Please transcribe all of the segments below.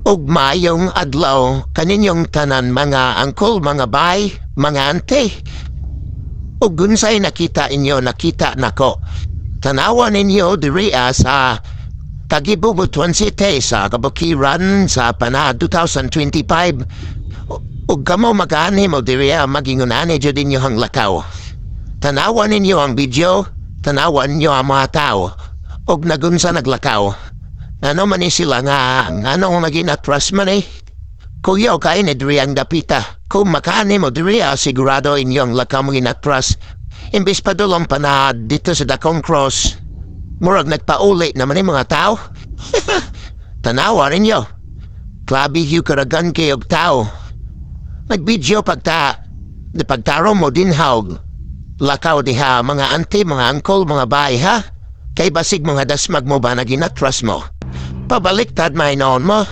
ug maayong adlaw kaninyong tanan mga angkol, mga bay, mga ante. Ug unsay nakita inyo, nakita nako. Tanawan ninyo diri sa Tagibubutuan City sa Kabukiran sa panahon 2025. Ug kamo mag-ani mo diri magingunani jud inyo hang lakaw. Tanawan ninyo ang video, tanawan ninyo ang mga tao. Ug nagunsa naglakaw. Ano man sila nga, ano naging atras man eh. Kuyaw kain ni diri ang dapita. Kung makaani mo diri sigurado inyong lakaw mo inatras. Imbis pa dulong panahad dito sa Dakong Cross. Murag nagpauli naman yung mga tao. Tanawa ninyo. Klabi yu karagan kayo tao. Nag-video pagtaro mo din haug. Lakaw diha mga auntie, mga uncle, mga bay ha. Kay basig mga dasmag mo ba na ginatras mo. Pabaliktad may noon mo.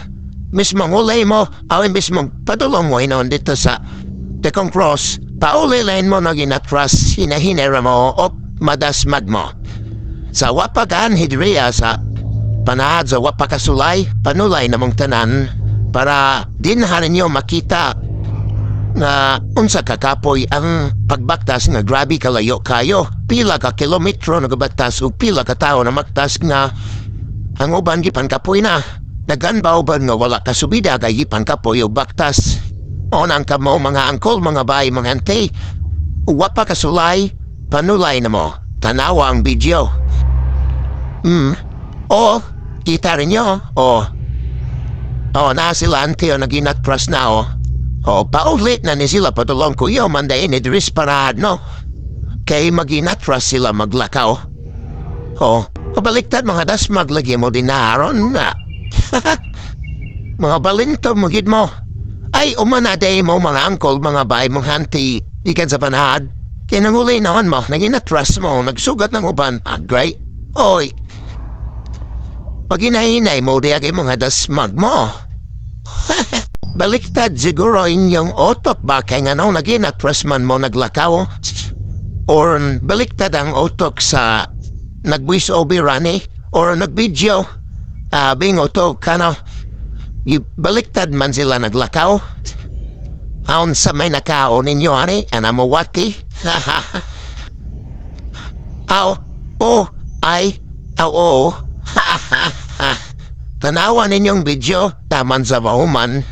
Mismong ulay mo, awin mismong padulong mo noon dito sa Dakong Cross. Paulilain mo na ginatras, hinahinera mo o madasmag mo. Sa wapagan hidriya sa panahad sa wapakasulay, panulay na mong tanan para dinhan ninyo makita na unsa kakapoy ang pagbaktas nga grabe kalayo kayo. Pila ka kilometro nagabatas o pila ka tao na maktas nga ang uban gipan kapoy na. Naganbaw ba nga wala kasubida kay gipan kapoy o baktas. O nang kamo mga angkol, mga bay, mga ante. Wapa kasulay, panulay na mo. Tanawa ang video. O, kita rin nyo. O, na sila ante o naginatras na o. O, paulit na ni sila patulong kuyo manday ni Dris Parad, no? Kay maginatras sila maglakaw. O, kabaliktad mga dasmag lagi mo din na aron na. Mga balinto mo gid mo. Ay, umanaday mo mga angkol, mga bay, mga hanti, ikan sa panahad. Kaya nanguli naman mo, naginatras mo, nagsugat ng uban. Great. Oy, paginahinay mo di agay mga dasmag mo. Baliktad siguro inyong otok ba kaya nga nung naginatras man mo naglakaw? Or baliktad ang otok sa nag-voice over rani? Or nag-video? Bing otok ka no? Baliktad man sila naglakaw? Aon sa may nakao ninyo, ani? Anamawati? Aw, oo. Tanawa ninyong video, taman sa bahuman.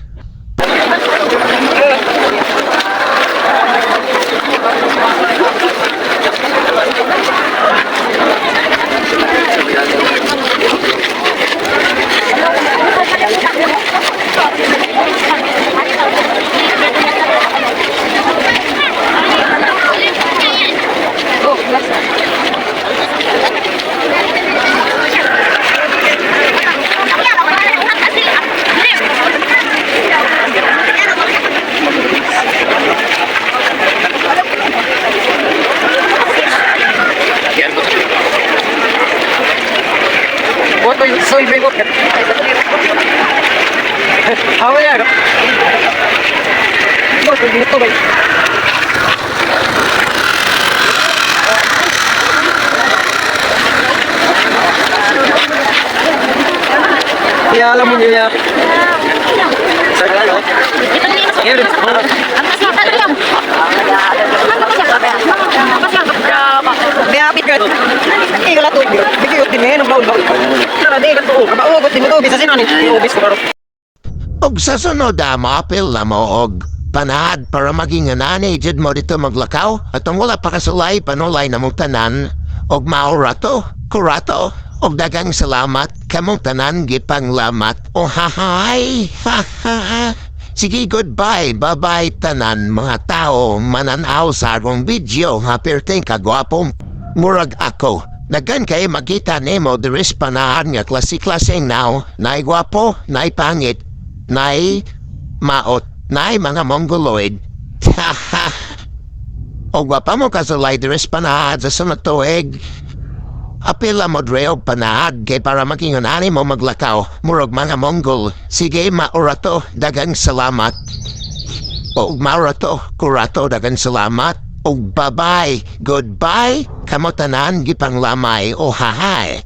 Soy vengo. Ahora ya. No, pues directo voy. Ya alam mo niya. Sagalo. Biapit ka. Hindi ka lato. Bigay utin eh, nang baon-baon. Tara, di ka to. Kabaugot, di mo to. Bisa sinanin. Iubis ko baro. Og sa sunod maapil na mo og panahad para maging anani jud mo dito maglakaw. At ang wala pa kasulay, panulay na mong tanan. Og maurato, kurato. Og dagang salamat, kamong tanan gipang lamat. O hahay, haha. Sige, goodbye, bye-bye tanan mga tao mananaw sa akong video nga perteng kagwapong murag ako. Nagan kay makita nemo diris panahan nga klase-klaseng now, naay gwapo, naay pangit, naay maot, naay mga mongoloid. O gwapa mo kasulay diris panahan sa sunod tuig. Apila mo dreo panahad kay para makingunani mo maglakaw, murag mga Mongol. Sige, maurato, dagang salamat. O maurato, kurato, dagang salamat. O bye-bye, goodbye, kamotanan, gipang lamay, o hahay.